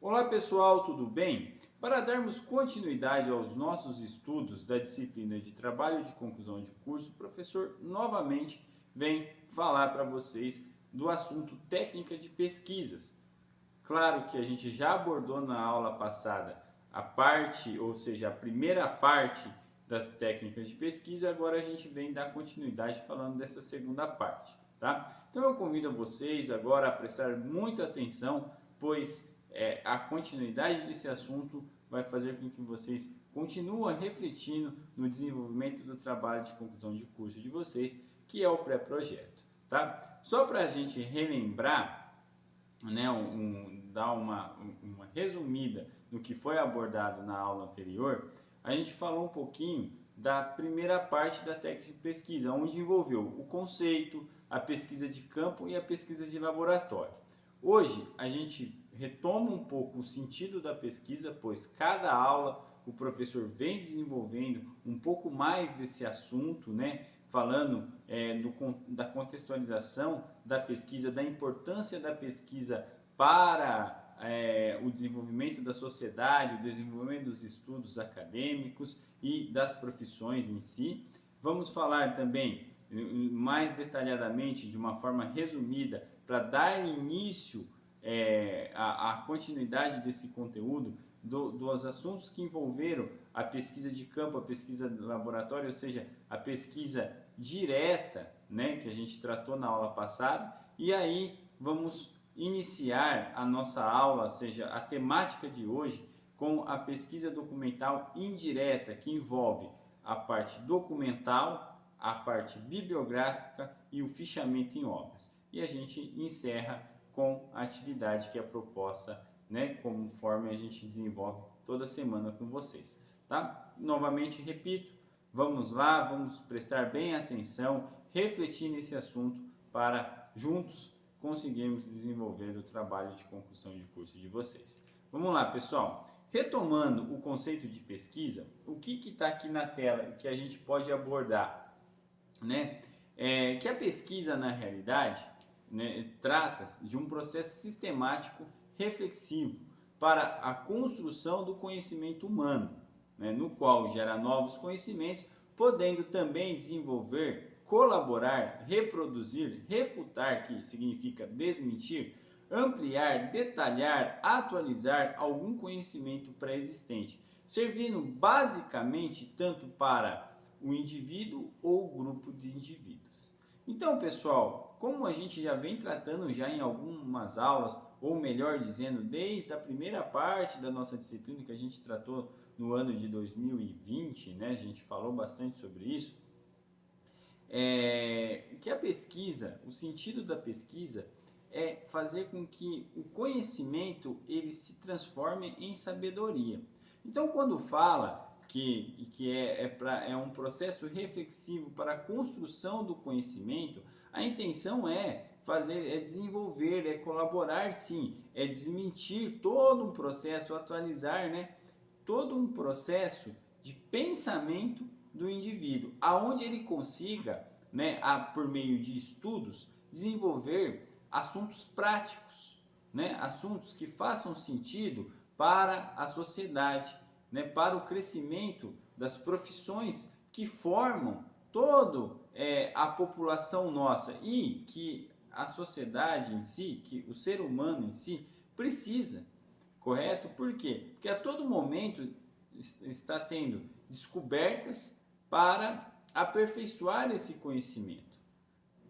Olá pessoal, tudo bem? Para darmos continuidade aos nossos estudos da disciplina de trabalho de conclusão de curso, o professor novamente vem falar para vocês do assunto técnica de pesquisas. Claro que a gente já abordou na aula passada a parte, ou seja, a primeira parte das técnicas de pesquisa, agora a gente vem dar continuidade falando dessa segunda parte, tá? Então eu convido vocês agora a prestar muita atenção, pois a continuidade desse assunto vai fazer com que vocês continuem refletindo no desenvolvimento do trabalho de conclusão de curso de vocês, que é o pré-projeto, tá? Só para a gente relembrar, né, dar uma resumida no que foi abordado na aula anterior, a gente falou um pouquinho da primeira parte da técnica de pesquisa, onde envolveu o conceito, a pesquisa de campo e a pesquisa de laboratório. Hoje a gente retoma um pouco o sentido da pesquisa, pois cada aula o professor vem desenvolvendo um pouco mais desse assunto, né? Falando da contextualização da pesquisa, da importância da pesquisa para o desenvolvimento da sociedade, o desenvolvimento dos estudos acadêmicos e das profissões em si. Vamos falar também mais detalhadamente, de uma forma resumida, para dar início à continuidade desse conteúdo, dos assuntos que envolveram a pesquisa de campo, a pesquisa de laboratório, ou seja, a pesquisa direta, né, que a gente tratou na aula passada. E aí vamos iniciar a nossa aula, ou seja, a temática de hoje, com a pesquisa documental indireta, que envolve a parte documental, a parte bibliográfica e o fichamento em obras. E a gente encerra com a atividade que é proposta, né, conforme a gente desenvolve toda semana com vocês, tá? Novamente repito, vamos lá, vamos prestar bem atenção, refletir nesse assunto para juntos conseguirmos desenvolver o trabalho de conclusão de curso de vocês. Vamos lá, pessoal. Retomando o conceito de pesquisa, o que está aqui na tela que a gente pode abordar, né? Que a pesquisa, na realidade, né, trata-se de um processo sistemático reflexivo para a construção do conhecimento humano, né, no qual gera novos conhecimentos, podendo também desenvolver, colaborar, reproduzir, refutar, que significa desmentir, ampliar, detalhar, atualizar algum conhecimento pré-existente, servindo basicamente tanto para o indivíduo ou grupo de indivíduos. Então, pessoal, como a gente já vem tratando já em algumas aulas, ou melhor dizendo, desde a primeira parte da nossa disciplina que a gente tratou no ano de 2020, né, a gente falou bastante sobre isso, que a pesquisa, o sentido da pesquisa é fazer com que o conhecimento ele se transforme em sabedoria. Então, quando fala que é um processo reflexivo para a construção do conhecimento, a intenção é desenvolver, é colaborar sim, é desmentir todo um processo, atualizar, né, todo um processo de pensamento do indivíduo, aonde ele consiga, né, por meio de estudos, desenvolver assuntos práticos, né, assuntos que façam sentido para a sociedade, né, para o crescimento das profissões que formam toda a população nossa e que a sociedade em si, que o ser humano em si precisa, correto? Por quê? Porque a todo momento está tendo descobertas para aperfeiçoar esse conhecimento.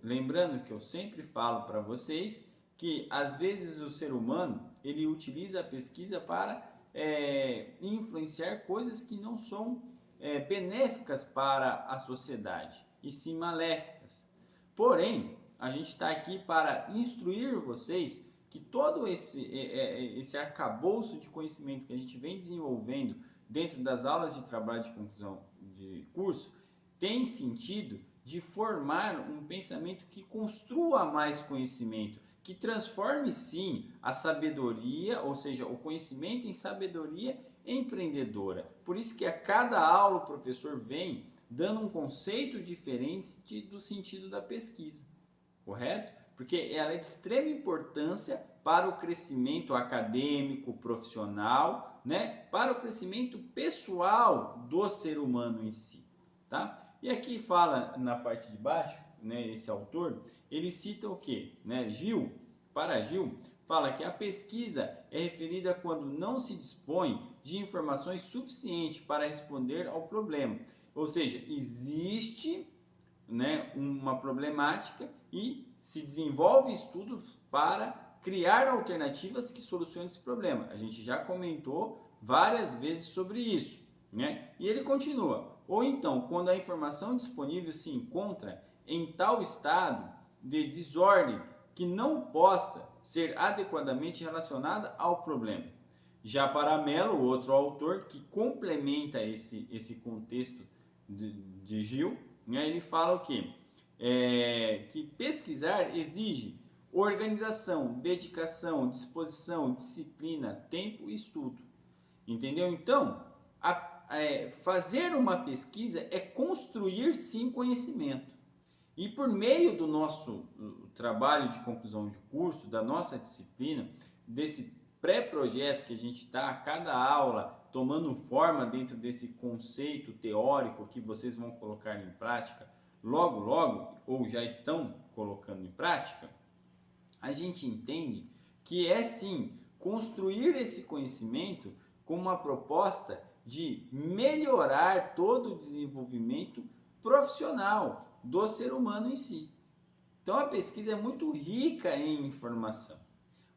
Lembrando que eu sempre falo para vocês que às vezes o ser humano ele utiliza a pesquisa para influenciar coisas que não são benéficas para a sociedade, e sim maléficas. Porém, a gente está aqui para instruir vocês que todo esse arcabouço de conhecimento que a gente vem desenvolvendo dentro das aulas de trabalho de conclusão de curso tem sentido de formar um pensamento que construa mais conhecimento, que transforme sim a sabedoria, ou seja, o conhecimento em sabedoria empreendedora. Por isso que a cada aula o professor vem dando um conceito diferente do sentido da pesquisa, correto? Porque ela é de extrema importância para o crescimento acadêmico, profissional, né? Para o crescimento pessoal do ser humano em si, tá? E aqui fala na parte de baixo, né, esse autor, ele cita o quê? Né? Para Gil, fala que a pesquisa é referida quando não se dispõe de informações suficientes para responder ao problema. Ou seja, existe, né, uma problemática e se desenvolve estudos para criar alternativas que solucionem esse problema. A gente já comentou várias vezes sobre isso, né? E ele continua. Ou então, quando a informação disponível se encontra em tal estado de desordem que não possa ser adequadamente relacionada ao problema. Já para Mello, outro autor que complementa esse contexto de Gil, né, ele fala o quê? Que pesquisar exige organização, dedicação, disposição, disciplina, tempo e estudo. Entendeu? Então, fazer uma pesquisa é construir sim conhecimento. E por meio do nosso trabalho de conclusão de curso, da nossa disciplina, desse pré-projeto que a gente está a cada aula tomando forma dentro desse conceito teórico que vocês vão colocar em prática logo, logo, ou já estão colocando em prática, a gente entende que é sim construir esse conhecimento com uma proposta de melhorar todo o desenvolvimento profissional do ser humano em si. Então a pesquisa é muito rica em informação,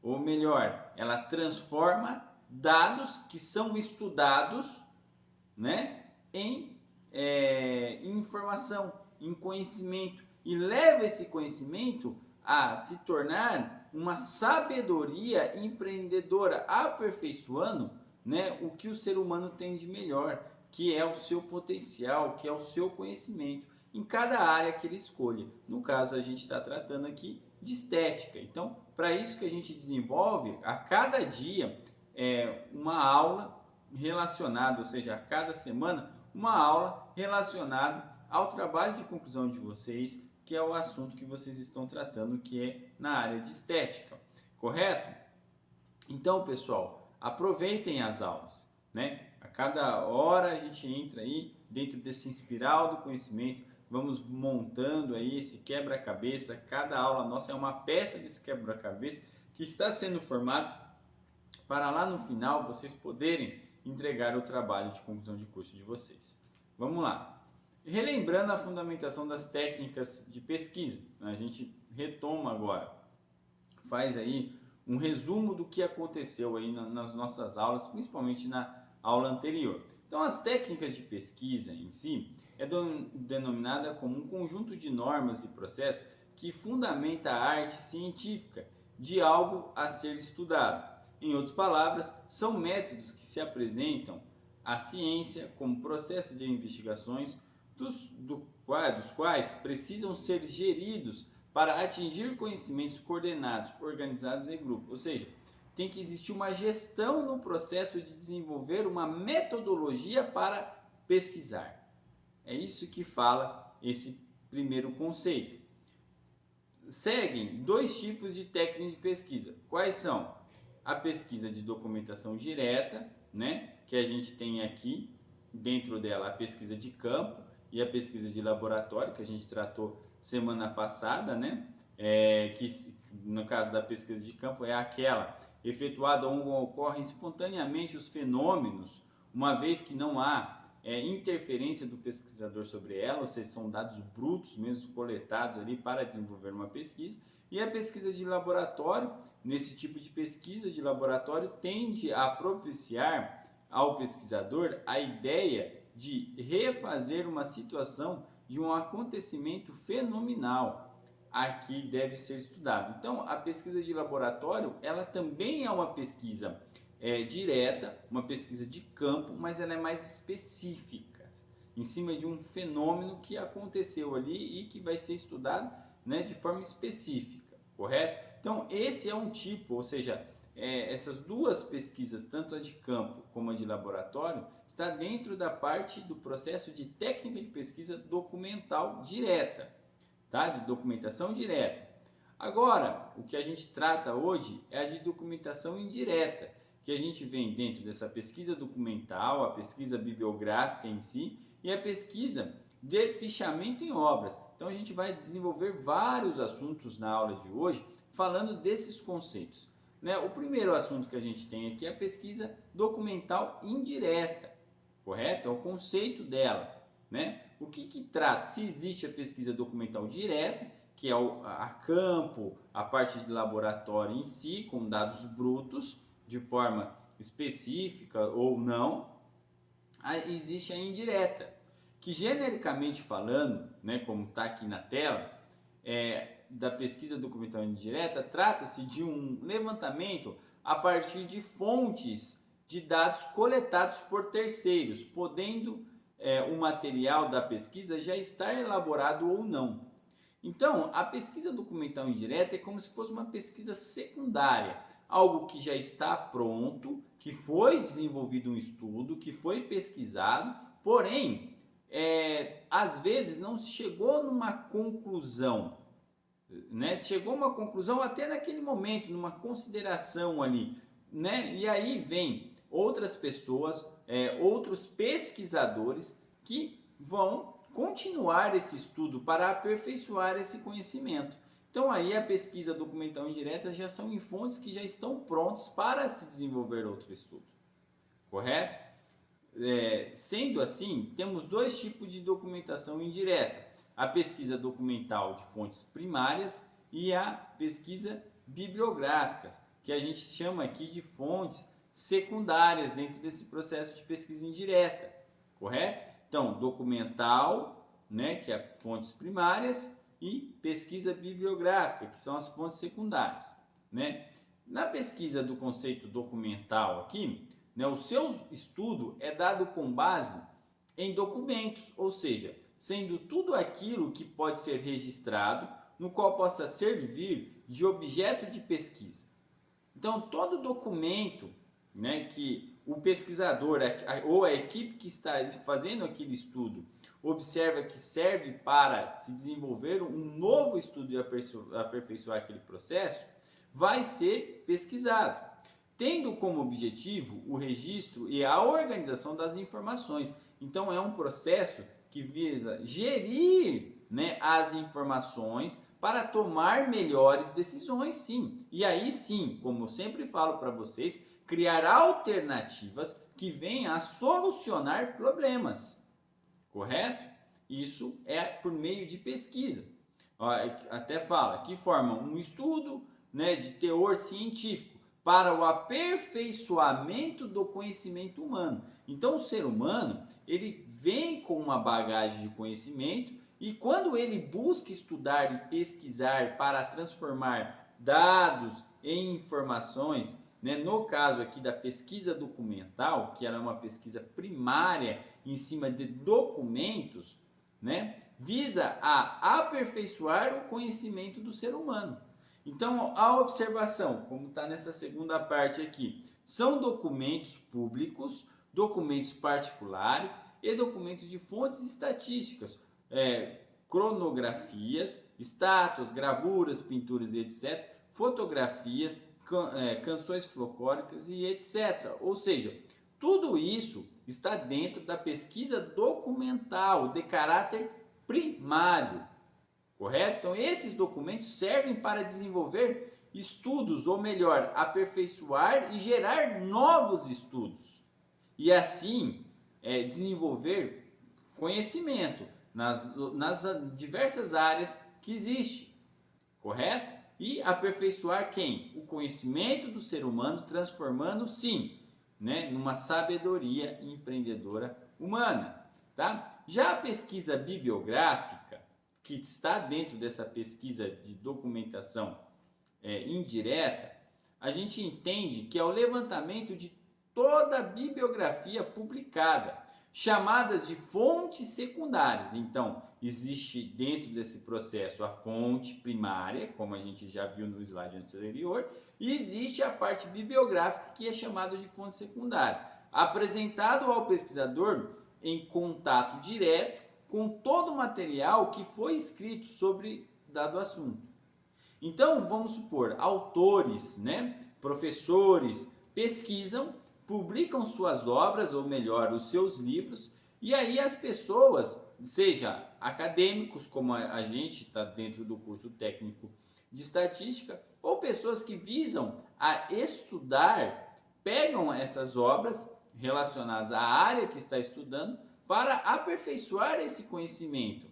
ou melhor, ela transforma dados que são estudados, né, em informação, em conhecimento, e leva esse conhecimento a se tornar uma sabedoria empreendedora, aperfeiçoando, né, o que o ser humano tem de melhor, que é o seu potencial, que é o seu conhecimento, em cada área que ele escolha. No caso, a gente está tratando aqui de estética. Então, para isso que a gente desenvolve a cada dia uma aula relacionada, ou seja, a cada semana, uma aula relacionada ao trabalho de conclusão de vocês, que é o assunto que vocês estão tratando, que é na área de estética, correto? Então, pessoal, aproveitem as aulas, né? A cada hora a gente entra aí dentro desse espiral do conhecimento, vamos montando aí esse quebra-cabeça. Cada aula nossa é uma peça desse quebra-cabeça que está sendo formado para lá no final vocês poderem entregar o trabalho de conclusão de curso de vocês. Vamos lá. Relembrando a fundamentação das técnicas de pesquisa, a gente retoma agora, faz aí um resumo do que aconteceu aí nas nossas aulas, principalmente na aula anterior. Então, as técnicas de pesquisa em si é denominada como um conjunto de normas e processos que fundamenta a arte científica de algo a ser estudado. Em outras palavras, são métodos que se apresentam à ciência como processo de investigações dos quais precisam ser geridos para atingir conhecimentos coordenados, organizados em grupo. Ou seja, tem que existir uma gestão no processo de desenvolver uma metodologia para pesquisar. É isso que fala esse primeiro conceito. Seguem dois tipos de técnicas de pesquisa. Quais são? A pesquisa de documentação direta, né, que a gente tem aqui dentro dela a pesquisa de campo e a pesquisa de laboratório, que a gente tratou semana passada, né, que no caso da pesquisa de campo é aquela efetuada onde ocorrem espontaneamente os fenômenos, uma vez que não há interferência do pesquisador sobre ela, ou seja, são dados brutos mesmo coletados ali para desenvolver uma pesquisa. E a pesquisa de laboratório, nesse tipo de pesquisa de laboratório, tende a propiciar ao pesquisador a ideia de refazer uma situação de um acontecimento fenomenal a que deve ser estudado. Então, a pesquisa de laboratório, ela também é uma pesquisa direta, uma pesquisa de campo, mas ela é mais específica, em cima de um fenômeno que aconteceu ali e que vai ser estudado, né, de forma específica, correto? Então, esse é um tipo, ou seja, essas duas pesquisas, tanto a de campo como a de laboratório, está dentro da parte do processo de técnica de pesquisa documental direta, tá? De documentação direta. Agora, o que a gente trata hoje é a de documentação indireta, que a gente vem dentro dessa pesquisa documental, a pesquisa bibliográfica em si e a pesquisa de fichamento em obras. Então a gente vai desenvolver vários assuntos na aula de hoje falando desses conceitos. Né? O primeiro assunto que a gente tem aqui é a pesquisa documental indireta, correto? É o conceito dela. Né? O que trata? Se existe a pesquisa documental direta, que é a campo, a parte de laboratório em si, com dados brutos, de forma específica ou não, existe a indireta, que genericamente falando, né, como está aqui na tela, da pesquisa documental indireta, trata-se de um levantamento a partir de fontes de dados coletados por terceiros, podendo o material da pesquisa já estar elaborado ou não. Então, a pesquisa documental indireta é como se fosse uma pesquisa secundária, algo que já está pronto, que foi desenvolvido um estudo, que foi pesquisado, porém, às vezes não se chegou numa conclusão, né? Chegou a uma conclusão até naquele momento, numa consideração ali, né? E aí vem outras pessoas, outros pesquisadores que vão continuar esse estudo para aperfeiçoar esse conhecimento. Então aí a pesquisa documental indireta já são em fontes que já estão prontas para se desenvolver outro estudo, correto? Sendo assim, temos dois tipos de documentação indireta: a pesquisa documental de fontes primárias e a pesquisa bibliográfica, que a gente chama aqui de fontes secundárias dentro desse processo de pesquisa indireta, correto? Então, documental, né, que é fontes primárias, e pesquisa bibliográfica, que são as fontes secundárias, né? Na pesquisa do conceito documental aqui, né, o seu estudo é dado com base em documentos, ou seja, sendo tudo aquilo que pode ser registrado, no qual possa servir de objeto de pesquisa. Então, todo documento, né, que o pesquisador ou a equipe que está fazendo aquele estudo observa que serve para se desenvolver um novo estudo e aperfeiçoar aquele processo, vai ser pesquisado, tendo como objetivo o registro e a organização das informações. Então é um processo que visa gerir, né, as informações para tomar melhores decisões, sim. E aí sim, como eu sempre falo para vocês, criar alternativas que venham a solucionar problemas, correto? Isso é por meio de pesquisa. Até fala que formam um estudo, né, de teor científico para o aperfeiçoamento do conhecimento humano. Então o ser humano, ele vem com uma bagagem de conhecimento e quando ele busca estudar e pesquisar para transformar dados em informações, né, no caso aqui da pesquisa documental, que ela é uma pesquisa primária em cima de documentos, né, visa a aperfeiçoar o conhecimento do ser humano. Então, a observação, como está nessa segunda parte aqui, são documentos públicos, documentos particulares e documentos de fontes estatísticas, cronografias, estátuas, gravuras, pinturas e etc., fotografias, canções folclóricas e etc. Ou seja, tudo isso está dentro da pesquisa documental de caráter primário, correto? Então, esses documentos servem para desenvolver estudos, ou melhor, aperfeiçoar e gerar novos estudos. E assim, desenvolver conhecimento nas diversas áreas que existe, correto? E aperfeiçoar quem? O conhecimento do ser humano, transformando, sim, né, numa sabedoria empreendedora humana, tá? Já a pesquisa bibliográfica, que está dentro dessa pesquisa de documentação indireta, a gente entende que é o levantamento de toda a bibliografia publicada, chamadas de fontes secundárias. Então, existe dentro desse processo a fonte primária, como a gente já viu no slide anterior, e existe a parte bibliográfica, que é chamada de fonte secundária, apresentado ao pesquisador em contato direto com todo o material que foi escrito sobre dado assunto. Então, vamos supor, autores, né, professores, pesquisam, publicam suas obras, ou melhor, os seus livros, e aí as pessoas, seja acadêmicos, como a gente está dentro do curso técnico de estatística, ou pessoas que visam a estudar, pegam essas obras relacionadas à área que está estudando para aperfeiçoar esse conhecimento,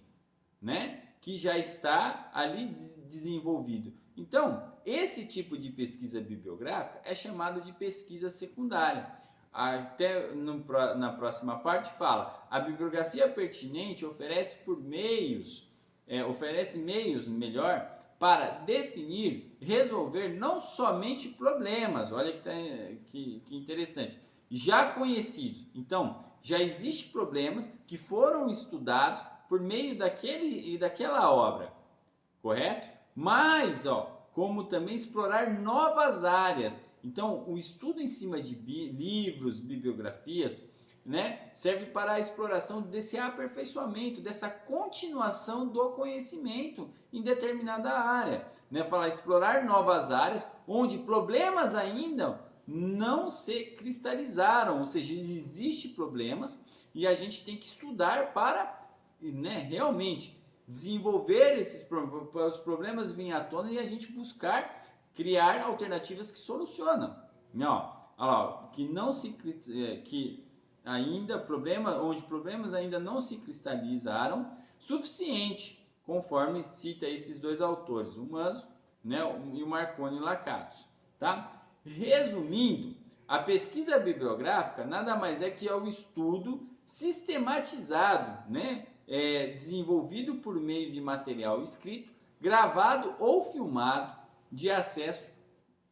né, que já está ali desenvolvido. Então, esse tipo de pesquisa bibliográfica é chamado de pesquisa secundária. Até na próxima parte fala, a bibliografia pertinente oferece meios melhor para definir, resolver não somente problemas, olha que interessante, já conhecidos. Então, já existem problemas que foram estudados por meio daquela obra, correto? Mas, como também explorar novas áreas. Então, o estudo em cima de livros, bibliografias, né, serve para a exploração desse aperfeiçoamento, dessa continuação do conhecimento em determinada área. Né? Falar explorar novas áreas onde problemas ainda não se cristalizaram, ou seja, existem problemas e a gente tem que estudar para, né, realmente desenvolver os problemas virem à tona e a gente buscar criar alternativas que solucionam. Olha lá, que ainda onde problemas ainda não se cristalizaram suficiente, conforme cita esses dois autores, o Manzo, né, e o Marconi Lacatos, tá? Resumindo, a pesquisa bibliográfica nada mais é que o estudo sistematizado, né, desenvolvido por meio de material escrito, gravado ou filmado de acesso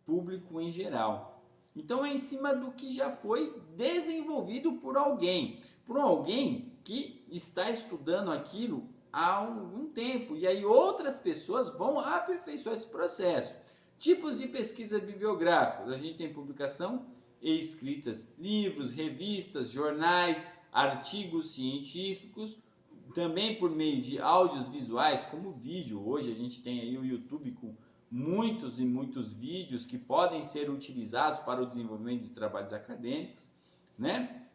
público em geral. Então é em cima do que já foi desenvolvido por alguém que está estudando aquilo há algum tempo, e aí outras pessoas vão aperfeiçoar esse processo. Tipos de pesquisa bibliográfica: a gente tem publicação e escritas, livros, revistas, jornais, artigos científicos, também por meio de áudios visuais, como vídeo. Hoje a gente tem aí o YouTube com muitos e muitos vídeos que podem ser utilizados para o desenvolvimento de trabalhos acadêmicos, né?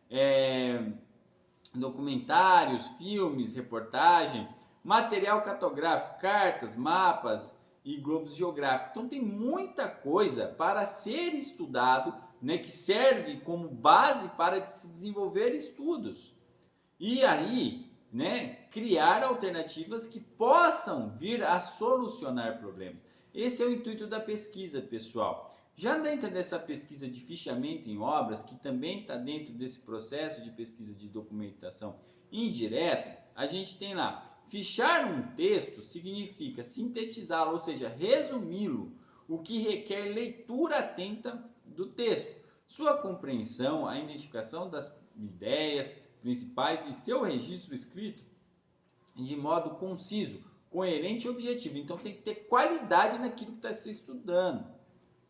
Documentários, filmes, reportagem, material cartográfico, cartas, mapas e globos geográficos. Então tem muita coisa para ser estudado, né, que serve como base para se desenvolver estudos. E aí, né, criar alternativas que possam vir a solucionar problemas. Esse é o intuito da pesquisa, pessoal. Já dentro dessa pesquisa de fichamento em obras, que também está dentro desse processo de pesquisa de documentação indireta, a gente tem lá, fichar um texto significa sintetizá-lo, ou seja, resumi-lo, o que requer leitura atenta do texto, sua compreensão, a identificação das ideias principais e seu registro escrito de modo conciso, coerente e objetivo. Então tem que ter qualidade naquilo que está se estudando,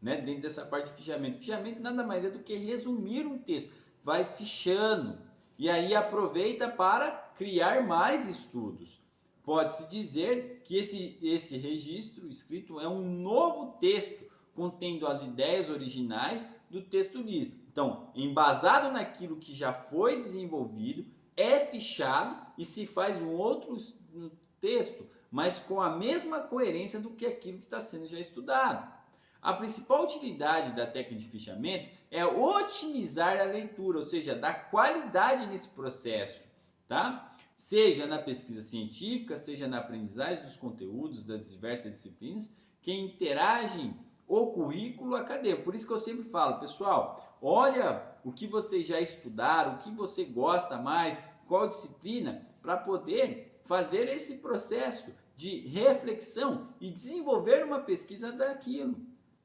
né? Dentro dessa parte de fichamento. Fichamento nada mais é do que resumir um texto. Vai fichando e aí aproveita para criar mais estudos. Pode-se dizer que esse registro escrito é um novo texto contendo as ideias originais do texto lido. Então, embasado naquilo que já foi desenvolvido, é fichado e se faz um outro texto, mas com a mesma coerência do que aquilo que está sendo já estudado. A principal utilidade da técnica de fichamento é otimizar a leitura, ou seja, dar qualidade nesse processo, tá? Seja na pesquisa científica, seja na aprendizagem dos conteúdos das diversas disciplinas que interagem o currículo acadêmico. Por isso que eu sempre falo, pessoal, olha o que vocês já estudaram, o que você gosta mais, qual disciplina, para poder fazer esse processo de reflexão e desenvolver uma pesquisa daquilo.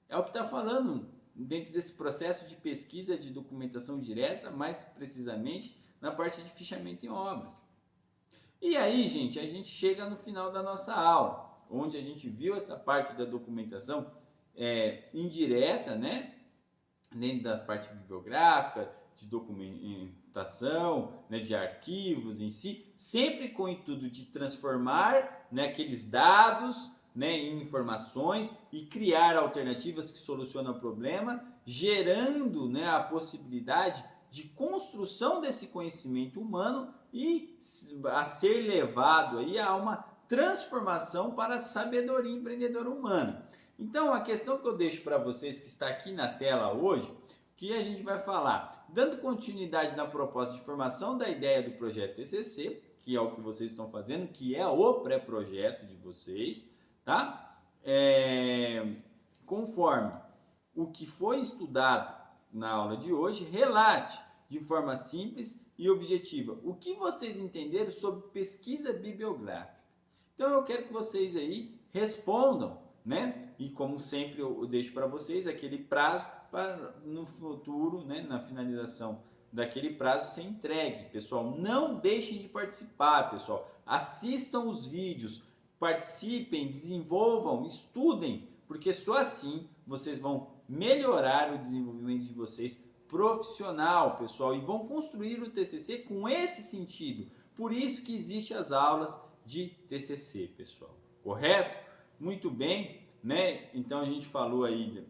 É o que está falando dentro desse processo de pesquisa de documentação direta, mais precisamente na parte de fichamento em obras. E aí, gente, a gente chega no final da nossa aula, onde a gente viu essa parte da documentação indireta, né? Dentro da parte bibliográfica, de documentação, né, de arquivos em si, sempre com o intuito de transformar, né, aqueles dados né, em informações e criar alternativas que solucionam o problema, gerando, né, a possibilidade de construção desse conhecimento humano e a ser levado aí a uma transformação para a sabedoria empreendedora humana. Então, a questão que eu deixo para vocês que está aqui na tela hoje, que a gente vai falar, dando continuidade na proposta de formação da ideia do projeto TCC, que é o que vocês estão fazendo, que é o pré-projeto de vocês, tá? Conforme o que foi estudado na aula de hoje, relate de forma simples e objetiva o que vocês entenderam sobre pesquisa bibliográfica. Então eu quero que vocês aí respondam, né? E como sempre eu deixo para vocês aquele prazo para no futuro, né, na finalização daquele prazo ser entregue. Pessoal, não deixem de participar, pessoal. Assistam os vídeos, participem, desenvolvam, estudem, porque só assim vocês vão melhorar o desenvolvimento de vocês profissional, pessoal, e vão construir o TCC com esse sentido. Por isso que existem as aulas de TCC, pessoal. Correto? Muito bem, né? Então a gente falou aí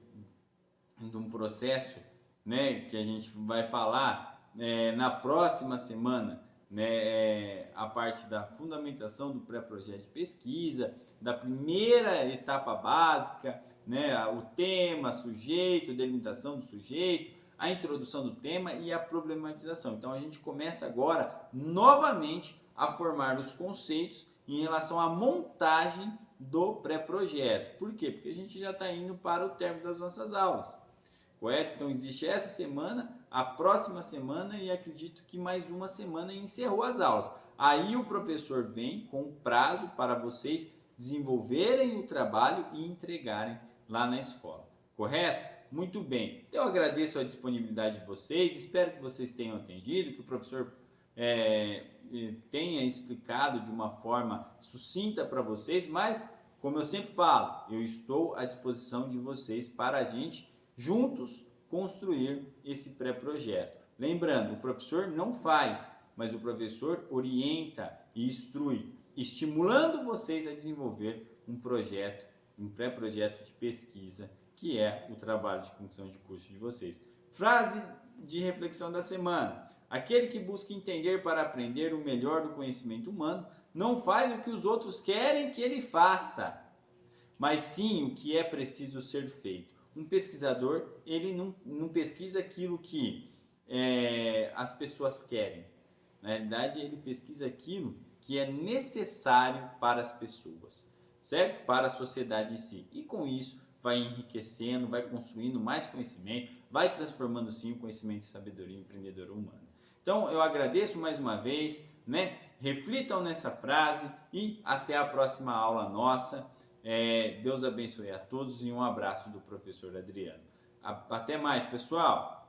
de um processo, né, que a gente vai falar na próxima semana, né, a parte da fundamentação do pré-projeto de pesquisa, da primeira etapa básica, né, o tema, sujeito, delimitação do sujeito, a introdução do tema e a problematização. Então a gente começa agora novamente a formar os conceitos em relação à montagem do pré-projeto. Por quê? Porque a gente já está indo para o término das nossas aulas. Correto? Então existe essa semana, a próxima semana e acredito que mais uma semana e encerrou as aulas. Aí o professor vem com prazo para vocês desenvolverem o trabalho e entregarem lá na escola. Correto? Muito bem. Eu agradeço a disponibilidade de vocês, espero que vocês tenham entendido, que o professor tenha explicado de uma forma sucinta para vocês, mas como eu sempre falo, eu estou à disposição de vocês para a gente juntos construir esse pré-projeto. Lembrando, o professor não faz, mas o professor orienta e instrui, estimulando vocês a desenvolver um projeto, um pré-projeto de pesquisa, que é o trabalho de conclusão de curso de vocês. Frase de reflexão da semana: aquele que busca entender para aprender o melhor do conhecimento humano não faz o que os outros querem que ele faça, mas sim o que é preciso ser feito. Um pesquisador, ele não pesquisa aquilo que as pessoas querem. Na realidade, ele pesquisa aquilo que é necessário para as pessoas, certo? Para a sociedade em si. E com isso, vai enriquecendo, vai construindo mais conhecimento, vai transformando sim o conhecimento e sabedoria empreendedora humana. Então, eu agradeço mais uma vez, né? Reflitam nessa frase e até a próxima aula nossa. Deus abençoe a todos e um abraço do professor Adriano. Até mais, pessoal!